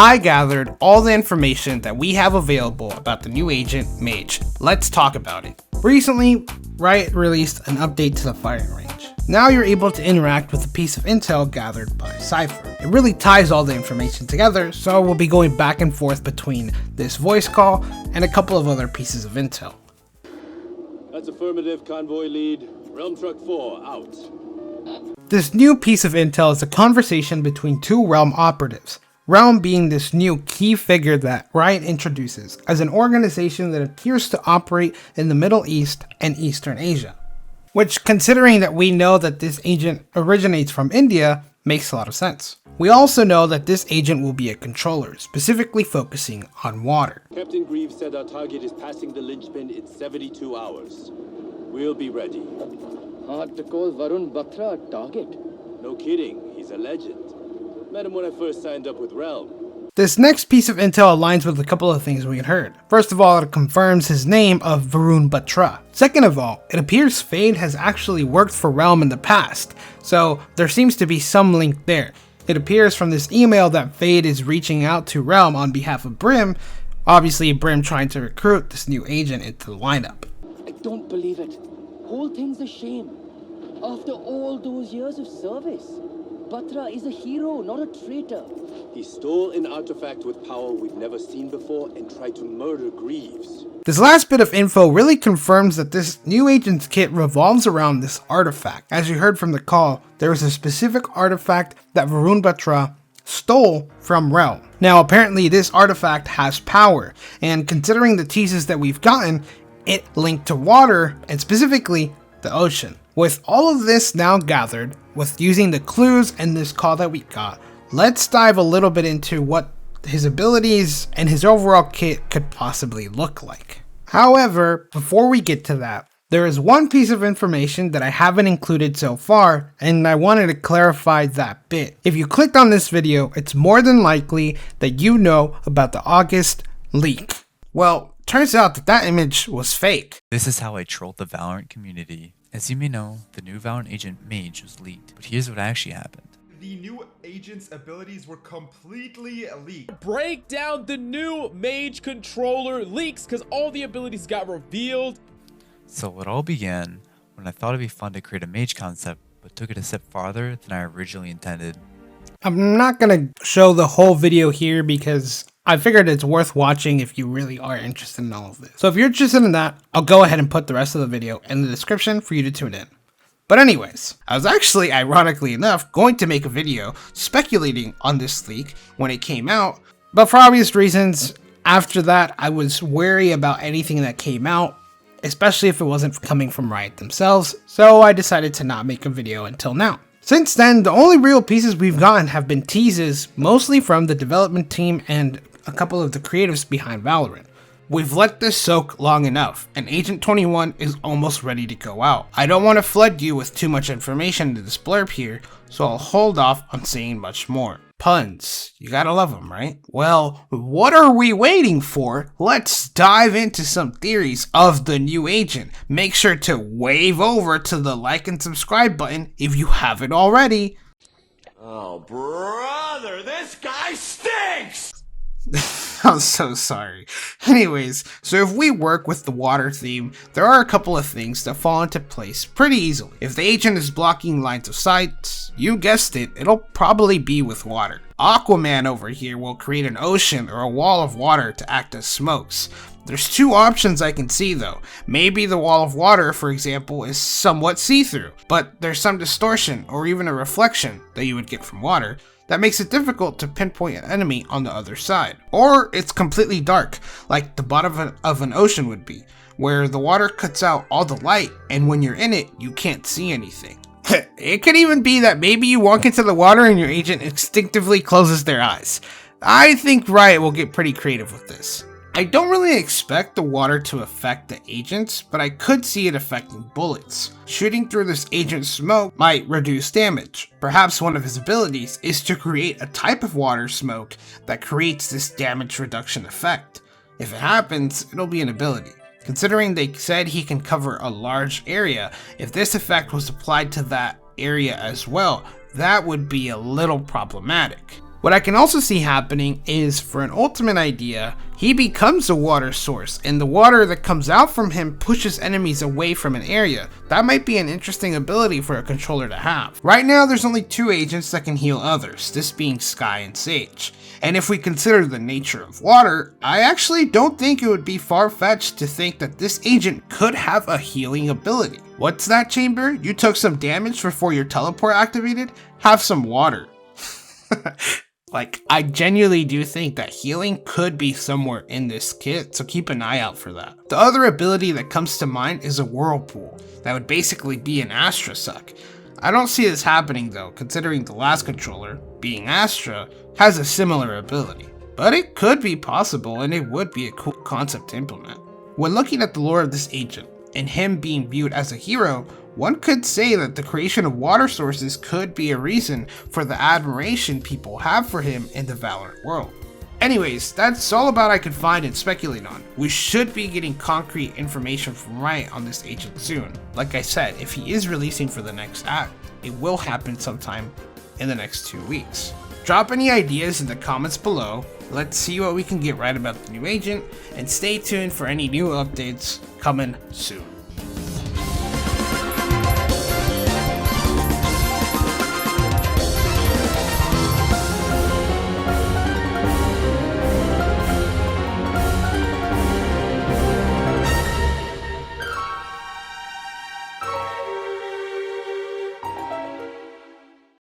I gathered all the information that we have available about the new agent, Mexx. Let's talk about it. Recently, Riot released an update to the firing range. Now you're able to interact with a piece of intel gathered by Cypher. It really ties all the information together, so we'll be going back and forth between this voice call and a couple of other pieces of intel. That's affirmative, convoy lead. Realm Truck 4, out. This new piece of intel is a conversation between two Realm operatives. Realm being this new key figure that Riot introduces as an organization that appears to operate in the Middle East and Eastern Asia. Which, considering that we know that this agent originates from India, makes a lot of sense. We also know that this agent will be a controller, specifically focusing on water. Captain Greaves said our target is passing the linchpin in 72 hours. We'll be ready. Hard to call Varun Batra a target. No kidding, he's a legend. Met him when I first signed up with Realm. This next piece of intel aligns with a couple of things we had heard. First of all, it confirms his name of Varun Batra. Second of all, it appears Fade has actually worked for Realm in the past, so there seems to be some link there. It appears from this email that Fade is reaching out to Realm on behalf of Brim, obviously Brim trying to recruit this new agent into the lineup. I don't believe it. Whole thing's a shame. After all those years of service, Batra is a hero, not a traitor. He stole an artifact with power we've never seen before and tried to murder Greaves. This last bit of info really confirms that this new agent's kit revolves around this artifact. As you heard from the call, there is a specific artifact that Varun Batra stole from Realm. Now apparently this artifact has power, and considering the teases that we've gotten, it linked to water, and specifically the ocean. With all of this now gathered, with using the clues and this call that we got, let's dive a little bit into what his abilities and his overall kit could possibly look like. However, before we get to that, there is one piece of information that I haven't included so far, and I wanted to clarify that bit. If you clicked on this video, it's more than likely that you know about the August leak. Well, turns out that that image was fake. This is how I trolled the Valorant community. As you may know, the new Valorant agent Mage was leaked, but here's what actually happened. The new agent's abilities were completely leaked. Break down the new Mage controller leaks because all the abilities got revealed. So it all began when I thought it'd be fun to create a Mage concept, but took it a step farther than I originally intended. I'm not gonna show the whole video here because I figured it's worth watching if you really are interested in all of this. So if you're interested in that, I'll go ahead and put the rest of the video in the description for you to tune in. But anyways, I was actually, ironically enough, going to make a video speculating on this leak when it came out, but for obvious reasons, after that I was wary about anything that came out, especially if it wasn't coming from Riot themselves, so I decided to not make a video until now. Since then, the only real pieces we've gotten have been teases, mostly from the development team and a couple of the creatives behind Valorant. We've let this soak long enough, and Agent 21 is almost ready to go out. I don't want to flood you with too much information to this blurb here, so I'll hold off on saying much more. Puns, you gotta love them, right? Well, what are we waiting for? Let's dive into some theories of the new agent. Make sure to wave over to the like and subscribe button if you haven't already. Oh, brother, this guy stinks! I'm so sorry. Anyways, so if we work with the water theme, there are a couple of things that fall into place pretty easily. If the agent is blocking lines of sight, you guessed it, it'll probably be with water. Aquaman over here will create an ocean or a wall of water to act as smokes. There's two options I can see though. Maybe the wall of water, for example, is somewhat see-through, but there's some distortion or even a reflection that you would get from water that makes it difficult to pinpoint an enemy on the other side. Or it's completely dark, like the bottom of an ocean would be, where the water cuts out all the light and when you're in it, you can't see anything. It could even be that maybe you walk into the water and your agent instinctively closes their eyes. I think Riot will get pretty creative with this. I don't really expect the water to affect the agents, but I could see it affecting bullets. Shooting through this agent's smoke might reduce damage. Perhaps one of his abilities is to create a type of water smoke that creates this damage reduction effect. If it happens, it'll be an ability. Considering they said he can cover a large area, if this effect was applied to that area as well, that would be a little problematic. What I can also see happening is, for an ultimate idea, he becomes a water source, and the water that comes out from him pushes enemies away from an area. That might be an interesting ability for a controller to have. Right now, there's only 2 agents that can heal others, this being Sky and Sage. And if we consider the nature of water, I actually don't think it would be far-fetched to think that this agent could have a healing ability. What's that, Chamber? You took some damage before your teleport activated? Have some water. Like, I genuinely do think that healing could be somewhere in this kit, so keep an eye out for that. The other ability that comes to mind is a Whirlpool. That would basically be an Astra suck. I don't see this happening though, considering the last controller, being Astra, has a similar ability. But it could be possible, and it would be a cool concept to implement. When looking at the lore of this agent, and him being viewed as a hero, one could say that the creation of water sources could be a reason for the admiration people have for him in the Valorant world. Anyways, that's all about I could find and speculate on. We should be getting concrete information from Riot on this agent soon. Like I said, if he is releasing for the next act, it will happen sometime in the next 2 weeks. Drop any ideas in the comments below, let's see what we can get right about the new agent, and stay tuned for any new updates coming soon.